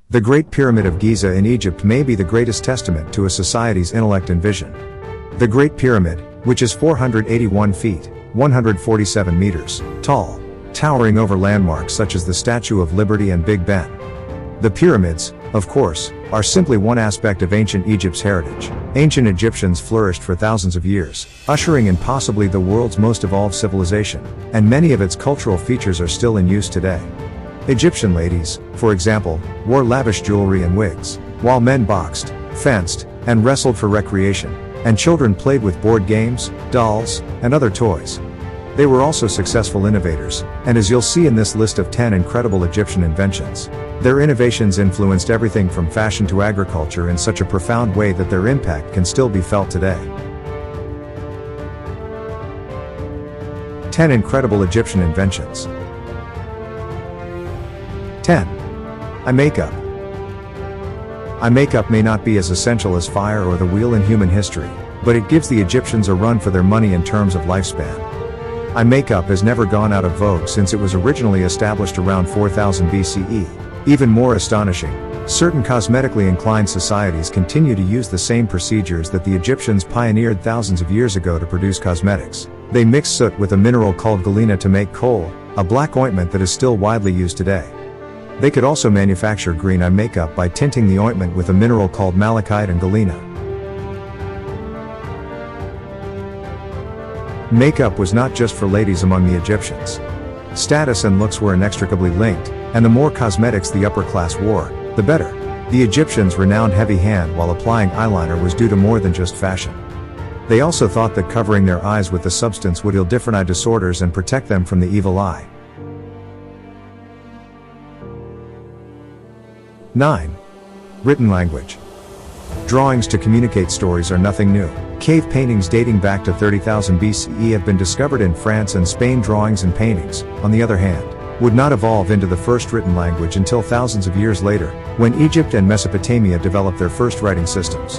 The Great Pyramid of Giza in Egypt may be the greatest testament to a society's intellect and vision. The Great Pyramid, which is 481 feet, 147 meters, tall, towering over landmarks such as the Statue of Liberty and Big Ben. The pyramids, of course, are simply one aspect of ancient Egypt's heritage. Ancient Egyptians flourished for thousands of years, ushering in possibly the world's most evolved civilization, and many of its cultural features are still in use today. Egyptian ladies, for example, wore lavish jewelry and wigs, while men boxed, fenced, and wrestled for recreation, and children played with board games, dolls, and other toys. They were also successful innovators, and as you'll see in this list of 10 incredible Egyptian inventions, their innovations influenced everything from fashion to agriculture in such a profound way that their impact can still be felt today. 10 incredible Egyptian inventions. 10. Eye makeup. Eye makeup may not be as essential as fire or the wheel in human history, but it gives the Egyptians a run for their money in terms of lifespan. Eye makeup has never gone out of vogue since it was originally established around 4000 BCE. Even more astonishing, certain cosmetically inclined societies continue to use the same procedures that the Egyptians pioneered thousands of years ago to produce cosmetics. They mix soot with a mineral called galena to make kohl, a black ointment that is still widely used today. They could also manufacture green eye makeup by tinting the ointment with a mineral called malachite and galena. Makeup was not just for ladies among the Egyptians. Status and looks were inextricably linked, and the more cosmetics the upper class wore, the better. The Egyptians' renowned heavy hand while applying eyeliner was due to more than just fashion. They also thought that covering their eyes with the substance would heal different eye disorders and protect them from the evil eye. 9. Written language. Drawings to communicate stories are nothing new. Cave paintings dating back to 30,000 BCE have been discovered in France and Spain. Drawings and paintings, on the other hand, would not evolve into the first written language until thousands of years later, when Egypt and Mesopotamia developed their first writing systems.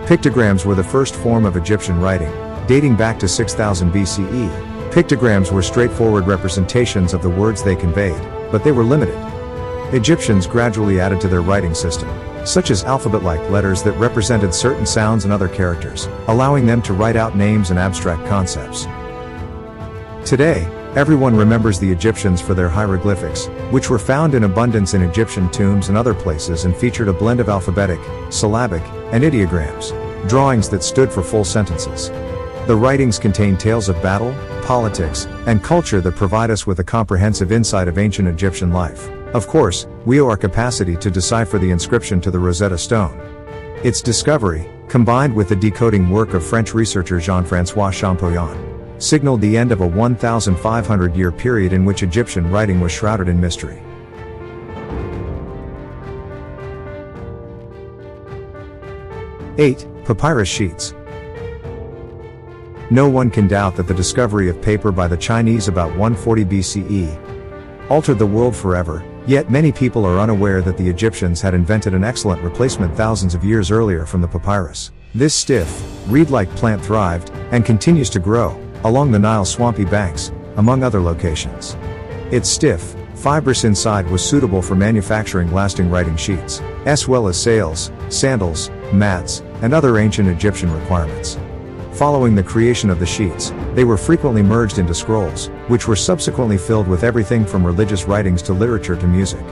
Pictograms were the first form of Egyptian writing, dating back to 6000 BCE. Pictograms were straightforward representations of the words they conveyed, but they were limited. Egyptians gradually added to their writing system, such as alphabet-like letters that represented certain sounds and other characters, allowing them to write out names and abstract concepts. Today, everyone remembers the Egyptians for their hieroglyphics, which were found in abundance in Egyptian tombs and other places and featured a blend of alphabetic, syllabic, and ideograms, drawings that stood for full sentences. The writings contain tales of battle, politics, and culture that provide us with a comprehensive insight of ancient Egyptian life. Of course, we owe our capacity to decipher the inscription to the Rosetta Stone. Its discovery, combined with the decoding work of French researcher Jean-François Champollion, signaled the end of a 1,500-year period in which Egyptian writing was shrouded in mystery. '8. Papyrus sheets. No one can doubt that the discovery of paper by the Chinese about 140 BCE altered the world forever, yet many people are unaware that the Egyptians had invented an excellent replacement thousands of years earlier from the papyrus. This stiff, reed-like plant thrived, and continues to grow, along the Nile's swampy banks, among other locations. Its stiff, fibrous inside was suitable for manufacturing lasting writing sheets, as well as sails, sandals, mats, and other ancient Egyptian requirements. Following the creation of the sheets, they were frequently merged into scrolls, which were subsequently filled with everything from religious writings to literature to music.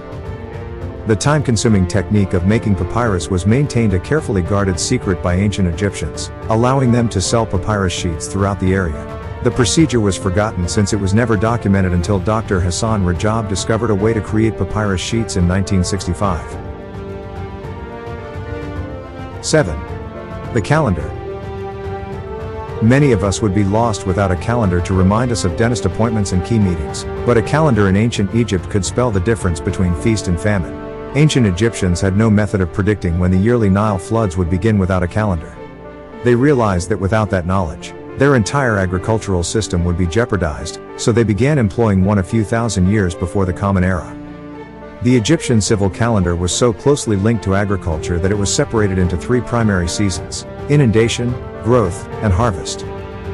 The time-consuming technique of making papyrus was maintained a carefully guarded secret by ancient Egyptians, allowing them to sell papyrus sheets throughout the area. The procedure was forgotten since it was never documented until Dr. Hassan Rajab discovered a way to create papyrus sheets in 1965. 7. The calendar. Many of us would be lost without a calendar to remind us of dentist appointments and key meetings, but a calendar in ancient Egypt could spell the difference between feast and famine. Ancient Egyptians had no method of predicting when the yearly Nile floods would begin without a calendar. They realized that without that knowledge, their entire agricultural system would be jeopardized, so they began employing one a few thousand years before the Common Era. The Egyptian civil calendar was so closely linked to agriculture that it was separated into three primary seasons: inundation, growth, and harvest.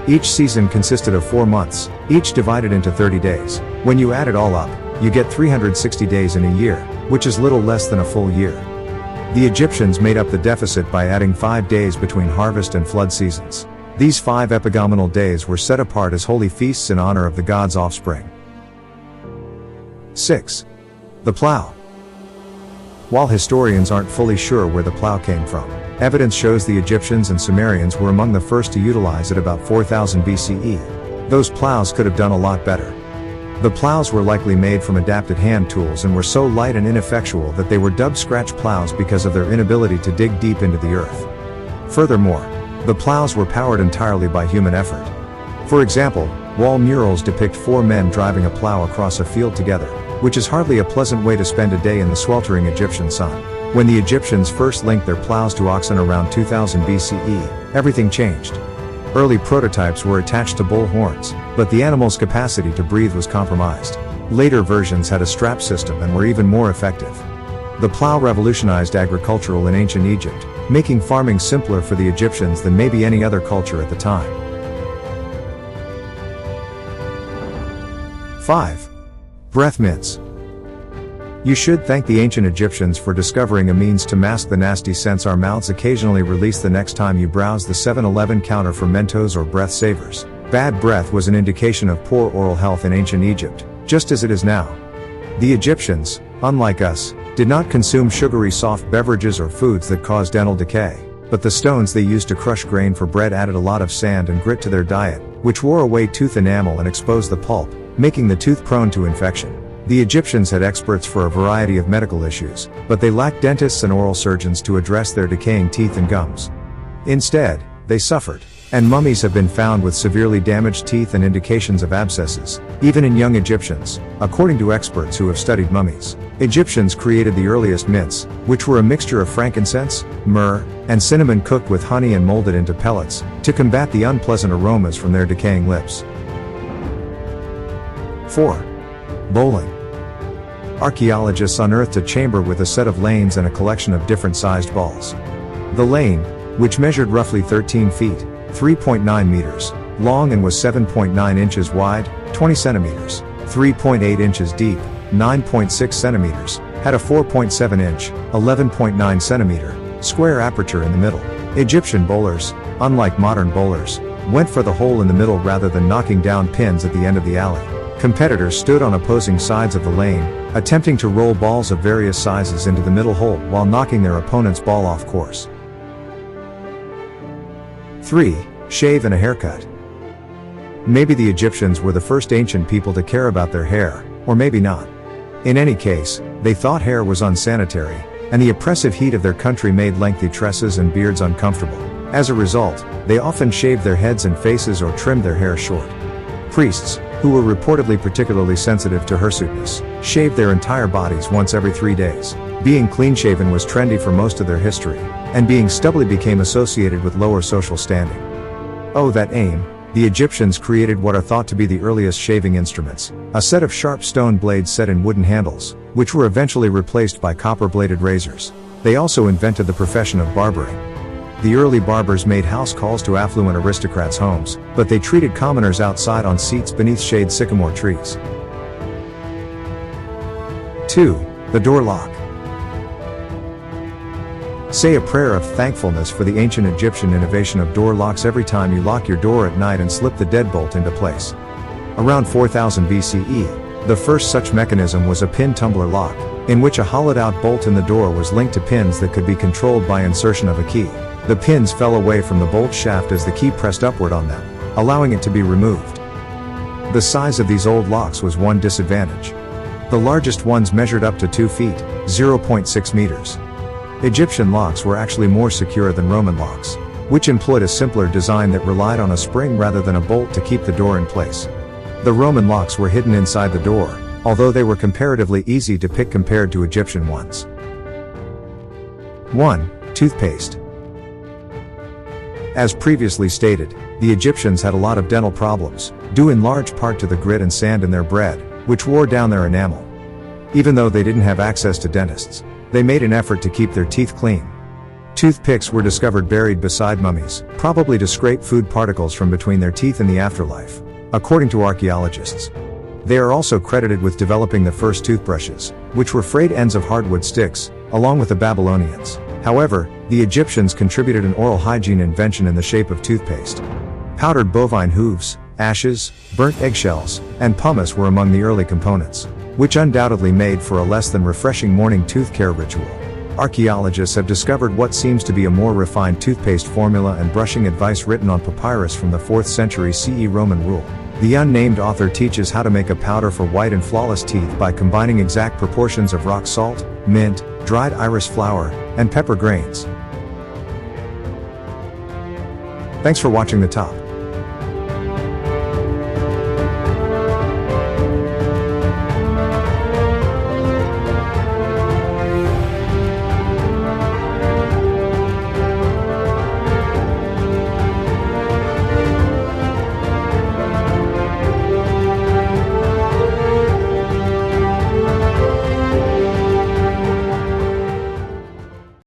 Each season consisted of 4 months, each divided into 30 days. When you add it all up, You get 360 days in a year, which is little less than a full year. The Egyptians made up the deficit by adding 5 days between harvest and flood seasons. These 5 epigomenal days were set apart as holy feasts in honor of the god's offspring. 6. The plow. While historians aren't fully sure where the plow came from, evidence shows the Egyptians and Sumerians were among the first to utilize it about 4000 BCE. Those plows could have done a lot better. The plows were likely made from adapted hand tools and were so light and ineffectual that they were dubbed scratch plows because of their inability to dig deep into the earth. Furthermore, the plows were powered entirely by human effort. For example, wall murals depict 4 men driving a plow across a field together, which is hardly a pleasant way to spend a day in the sweltering Egyptian sun. When the Egyptians first linked their plows to oxen around 2000 BCE, everything changed. Early prototypes were attached to bull horns, but the animal's capacity to breathe was compromised. Later versions had a strap system and were even more effective. The plow revolutionized agriculture in ancient Egypt, making farming simpler for the Egyptians than maybe any other culture at the time. 5. Breath mints. You should thank the ancient Egyptians for discovering a means to mask the nasty scents our mouths occasionally release the next time you browse the 7-Eleven counter for Mentos or breath savers. Bad breath was an indication of poor oral health in ancient Egypt, just as it is now. The Egyptians, unlike us, did not consume sugary soft beverages or foods that cause dental decay, but the stones they used to crush grain for bread added a lot of sand and grit to their diet, which wore away tooth enamel and exposed the pulp, making the tooth prone to infection. The Egyptians had experts for a variety of medical issues, but they lacked dentists and oral surgeons to address their decaying teeth and gums. Instead, they suffered, and mummies have been found with severely damaged teeth and indications of abscesses, even in young Egyptians, according to experts who have studied mummies. Egyptians created the earliest mints, which were a mixture of frankincense, myrrh, and cinnamon cooked with honey and molded into pellets, to combat the unpleasant aromas from their decaying lips. 4. Bowling. Archaeologists unearthed a chamber with a set of lanes and a collection of different sized balls. The lane, which measured roughly 13 feet, 3.9 meters, long and was 7.9 inches wide, 20 centimeters, 3.8 inches deep, 9.6 centimeters, had a 4.7 inch, 11.9 centimeter, square aperture in the middle. Egyptian bowlers, unlike modern bowlers, went for the hole in the middle rather than knocking down pins at the end of the alley. Competitors stood on opposing sides of the lane, attempting to roll balls of various sizes into the middle hole while knocking their opponent's ball off course. 3. Shave and a haircut. Maybe the Egyptians were the first ancient people to care about their hair, or maybe not. In any case, they thought hair was unsanitary, and the oppressive heat of their country made lengthy tresses and beards uncomfortable. As a result, they often shaved their heads and faces or trimmed their hair short. Priests, who were reportedly particularly sensitive to hirsuteness, shaved their entire bodies once every 3 days. Being clean-shaven was trendy for most of their history, and being stubbly became associated with lower social standing. Oh, that aim! The Egyptians created what are thought to be the earliest shaving instruments, a set of sharp stone blades set in wooden handles, which were eventually replaced by copper-bladed razors. They also invented the profession of barbering. The early barbers made house calls to affluent aristocrats' homes, but they treated commoners outside on seats beneath shade sycamore trees. 2. The door lock. Say a prayer of thankfulness for the ancient Egyptian innovation of door locks every time you lock your door at night and slip the deadbolt into place. Around 4000 BCE, the first such mechanism was a pin tumbler lock, in which a hollowed-out bolt in the door was linked to pins that could be controlled by insertion of a key. The pins fell away from the bolt shaft as the key pressed upward on them, allowing it to be removed. The size of these old locks was one disadvantage. The largest ones measured up to 2 feet, 0.6 meters. Egyptian locks were actually more secure than Roman locks, which employed a simpler design that relied on a spring rather than a bolt to keep the door in place. The Roman locks were hidden inside the door, although they were comparatively easy to pick compared to Egyptian ones. 1. Toothpaste. As previously stated, the Egyptians had a lot of dental problems, due in large part to the grit and sand in their bread, which wore down their enamel. Even though they didn't have access to dentists, they made an effort to keep their teeth clean. Toothpicks were discovered buried beside mummies, probably to scrape food particles from between their teeth in the afterlife, according to archaeologists. They are also credited with developing the first toothbrushes, which were frayed ends of hardwood sticks, along with the Babylonians. However, the Egyptians contributed an oral hygiene invention in the shape of toothpaste. Powdered bovine hooves, ashes, burnt eggshells, and pumice were among the early components, which undoubtedly made for a less than refreshing morning tooth care ritual. Archaeologists have discovered what seems to be a more refined toothpaste formula and brushing advice written on papyrus from the 4th century CE Roman rule. The unnamed author teaches how to make a powder for white and flawless teeth by combining exact proportions of rock salt, mint, dried iris flower, and pepper grains. Thanks for watching the top.